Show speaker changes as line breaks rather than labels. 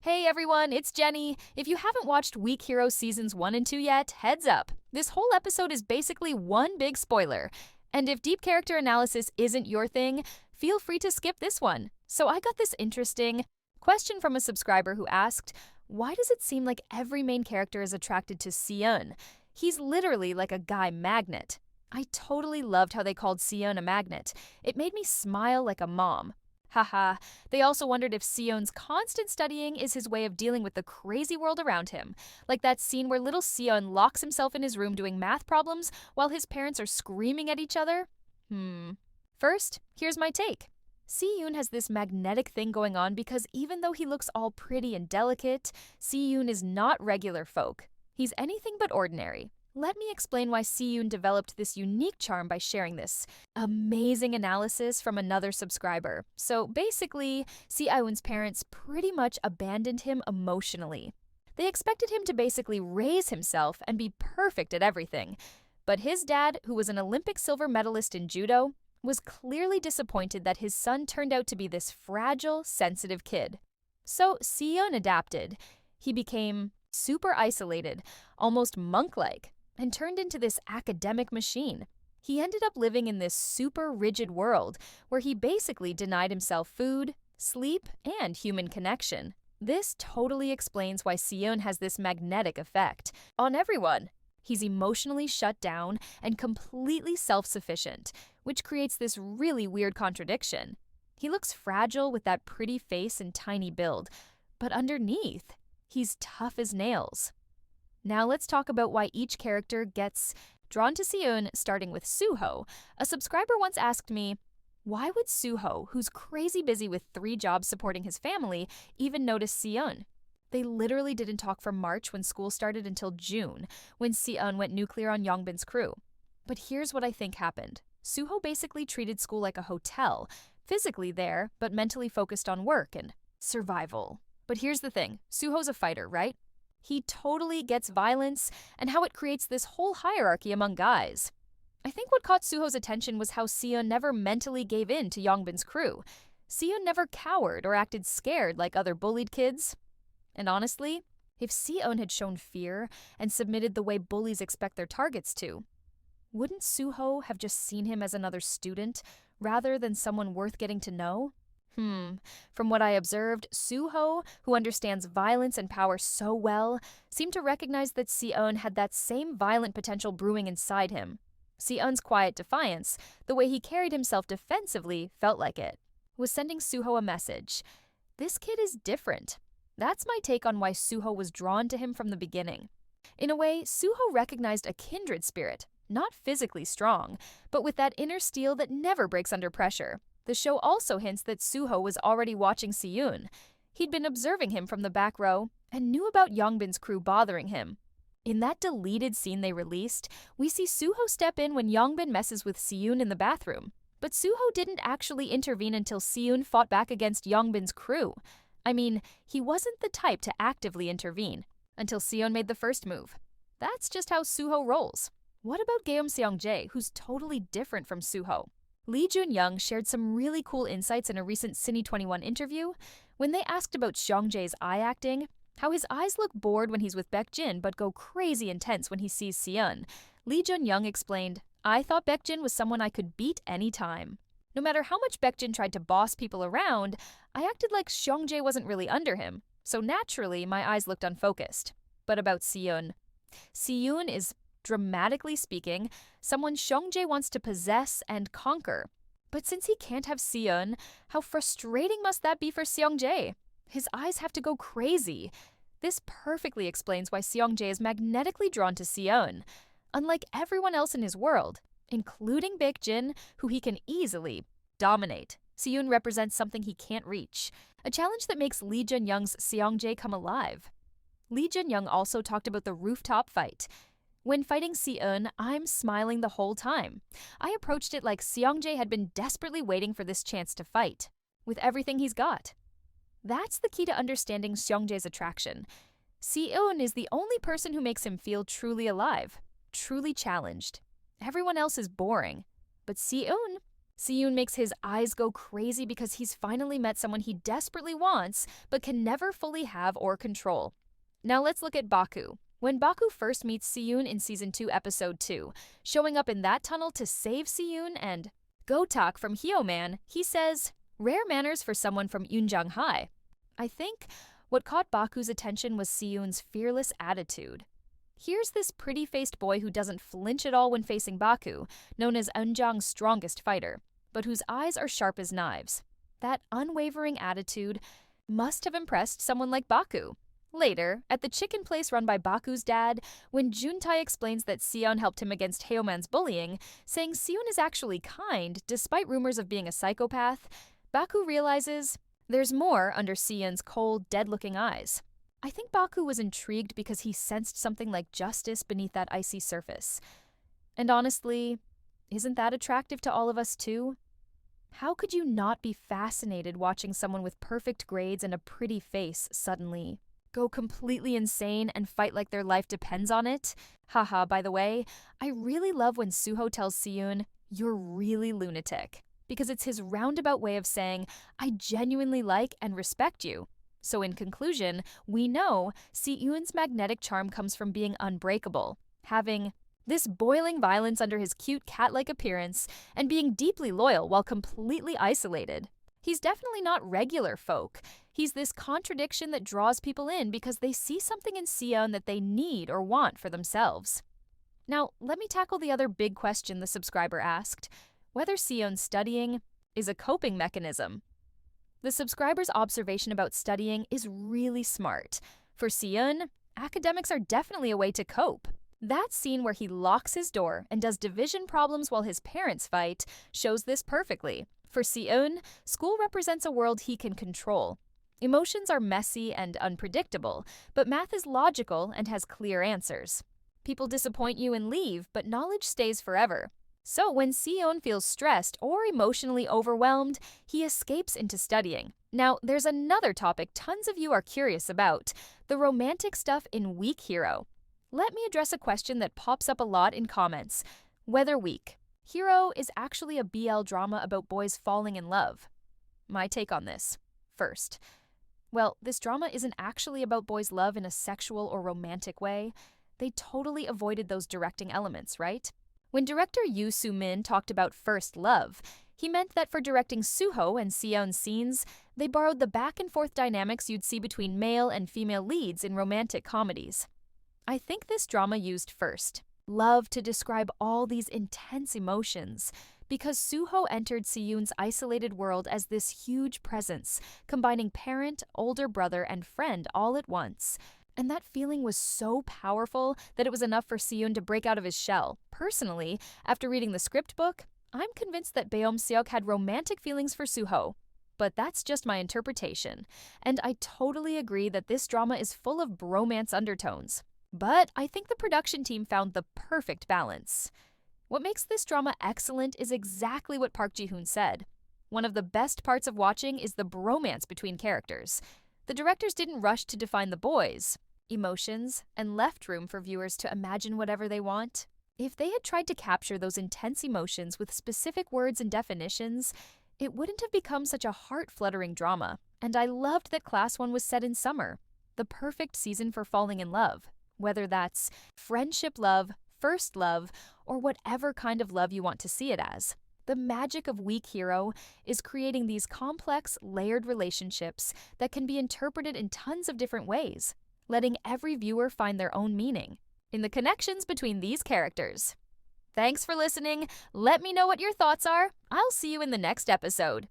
Hey everyone, it's Jenny. If you haven't watched Weak Hero Seasons 1 and 2 yet, heads up. This whole episode is basically one big spoiler. And if deep character analysis isn't your thing, feel free to skip this one. So I got this interesting question from a subscriber who asked, why does it seem like every main character is attracted to Si-eun? He's literally like a guy magnet. I totally loved how they called Si-eun a magnet. It made me smile like a mom. Haha, they also wondered if Si-eun's constant studying is his way of dealing with the crazy world around him. Like that scene where little Si-eun locks himself in his room doing math problems while his parents are screaming at each other? First, here's my take. Si-eun has this magnetic thing going on because even though he looks all pretty and delicate, Si-eun is not regular folk. He's anything but ordinary. Let me explain why Si-eun developed this unique charm by sharing this amazing analysis from another subscriber. So basically, Si-eun's parents pretty much abandoned him emotionally. They expected him to basically raise himself and be perfect at everything. But his dad, who was an Olympic silver medalist in judo, was clearly disappointed that his son turned out to be this fragile, sensitive kid. So Si-eun adapted. He became super isolated, almost monk-like, and turned into this academic machine. He ended up living in this super rigid world where he basically denied himself food, sleep, and human connection. This totally explains why Si-eun has this magnetic effect on everyone. He's emotionally shut down and completely self-sufficient, which creates this really weird contradiction. He looks fragile with that pretty face and tiny build, but underneath, he's tough as nails. Now let's talk about why each character gets drawn to Si-eun, starting with Soo-ho. A subscriber once asked me, why would Soo-ho, who's crazy busy with 3 jobs supporting his family, even notice Si-eun? They literally didn't talk from March when school started until June, when Si-eun went nuclear on Yongbin's crew. But here's what I think happened. Soo-ho basically treated school like a hotel, physically there, but mentally focused on work and survival. But here's the thing, Soo-ho's a fighter, right? He totally gets violence and how it creates this whole hierarchy among guys. I think what caught Soo-ho's attention was how Si-eun never mentally gave in to Yongbin's crew. Si-eun never cowered or acted scared like other bullied kids. And honestly, if Si-eun had shown fear and submitted the way bullies expect their targets to, wouldn't Soo-ho have just seen him as another student rather than someone worth getting to know? From what I observed, Soo-ho, who understands violence and power so well, seemed to recognize that Si-eun had that same violent potential brewing inside him. Si-eun's quiet defiance, the way he carried himself defensively, felt like it, was sending Soo-ho a message. This kid is different. That's my take on why Soo-ho was drawn to him from the beginning. In a way, Soo-ho recognized a kindred spirit, not physically strong, but with that inner steel that never breaks under pressure. The show also hints that Soo-ho was already watching Si-eun. He'd been observing him from the back row and knew about Yongbin's crew bothering him. In that deleted scene they released, we see Soo-ho step in when Yongbin messes with Si-eun in the bathroom. But Soo-ho didn't actually intervene until Si-eun fought back against Yongbin's crew. I mean, he wasn't the type to actively intervene until Si-eun made the first move. That's just how Soo-ho rolls. What about Seong J, who's totally different from Soo-ho? Jun-young shared some really cool insights in a recent Cine 21 interview when they asked about Seong-je's eye acting, how his eyes look bored when he's with Baek-jin but go crazy intense when he sees Si-eun. Jun-young explained, I thought Baek-jin was someone I could beat anytime. No matter how much Baek-jin tried to boss people around, I acted like Seong-je wasn't really under him, so naturally my eyes looked unfocused. But about Si-eun. Si-eun is, dramatically speaking, someone Seong-je wants to possess and conquer. But since he can't have Si-eun, how frustrating must that be for Seong-je? His eyes have to go crazy. This perfectly explains why Seong-je is magnetically drawn to Si-eun. Unlike everyone else in his world, including Baek-jin, who he can easily dominate, Si-eun represents something he can't reach, a challenge that makes Jun-young's Seong-je come alive. Jun-young also talked about the rooftop fight. When fighting Si-eun, I'm smiling the whole time. I approached it like Seong-je had been desperately waiting for this chance to fight, with everything he's got. That's the key to understanding Seong-je's attraction. Si-eun is the only person who makes him feel truly alive, truly challenged. Everyone else is boring. But Si-eun Si-eun makes his eyes go crazy because he's finally met someone he desperately wants but can never fully have or control. Now let's look at Baku. When Baku first meets Si-eun in Season 2, Episode 2, showing up in that tunnel to save Si-eun and Go-tak from Hyo-man, he says, "Rare manners for someone from Eunjang High." I think what caught Baku's attention was Si-eun's fearless attitude. Here's this pretty-faced boy who doesn't flinch at all when facing Baku, known as Eunjang's strongest fighter, but whose eyes are sharp as knives. That unwavering attitude must have impressed someone like Baku. Later, at the chicken place run by Baku's dad, when Juntae explains that Seon helped him against Hyo-man's bullying, saying Si-eun is actually kind despite rumors of being a psychopath, Baku realizes there's more under Si-eun's cold, dead-looking eyes. I think Baku was intrigued because he sensed something like justice beneath that icy surface. And honestly, isn't that attractive to all of us too? How could you not be fascinated watching someone with perfect grades and a pretty face suddenly go completely insane and fight like their life depends on it? Haha, by the way, I really love when Suho tells Si-eun, "You're really lunatic," because it's his roundabout way of saying, "I genuinely like and respect you." So in conclusion, we know Si-eun's magnetic charm comes from being unbreakable, having this boiling violence under his cute cat-like appearance, and being deeply loyal while completely isolated. He's definitely not regular folk. He's this contradiction that draws people in because they see something in Seon that they need or want for themselves. Now, let me tackle the other big question the subscriber asked: whether Seon's studying is a coping mechanism. The subscriber's observation about studying is really smart. For Si-eun, academics are definitely a way to cope. That scene where he locks his door and does division problems while his parents fight shows this perfectly. For Si-eun, school represents a world he can control. Emotions are messy and unpredictable, but math is logical and has clear answers. People disappoint you and leave, but knowledge stays forever. So when Si-eun feels stressed or emotionally overwhelmed, he escapes into studying. Now, there's another topic tons of you are curious about: the romantic stuff in Weak Hero. Let me address a question that pops up a lot in comments: whether Weak Hero is actually a BL drama about boys falling in love. My take on this. First, well, this drama isn't actually about boys' love in a sexual or romantic way. They totally avoided those directing elements, right? When director Yoo Soo-min talked about first love, he meant that for directing Suho and Si-eun's scenes, they borrowed the back-and-forth dynamics you'd see between male and female leads in romantic comedies. I think this drama used first love to describe all these intense emotions, because Suho entered Si-eun's isolated world as this huge presence, combining parent, older brother, and friend all at once. And that feeling was so powerful that it was enough for Si-eun to break out of his shell. Personally, after reading the script book, I'm convinced that Beom-seok had romantic feelings for Suho. But that's just my interpretation. And I totally agree that this drama is full of bromance undertones. But I think the production team found the perfect balance. What makes this drama excellent is exactly what Park Ji-hoon said. One of the best parts of watching is the bromance between characters. The directors didn't rush to define the boys' emotions and left room for viewers to imagine whatever they want. If they had tried to capture those intense emotions with specific words and definitions, it wouldn't have become such a heart-fluttering drama. And I loved that Class 1 was set in summer, the perfect season for falling in love. Whether that's friendship love, first love, or whatever kind of love you want to see it as. The magic of Weak Hero is creating these complex, layered relationships that can be interpreted in tons of different ways, letting every viewer find their own meaning in the connections between these characters. Thanks for listening. Let me know what your thoughts are. I'll see you in the next episode.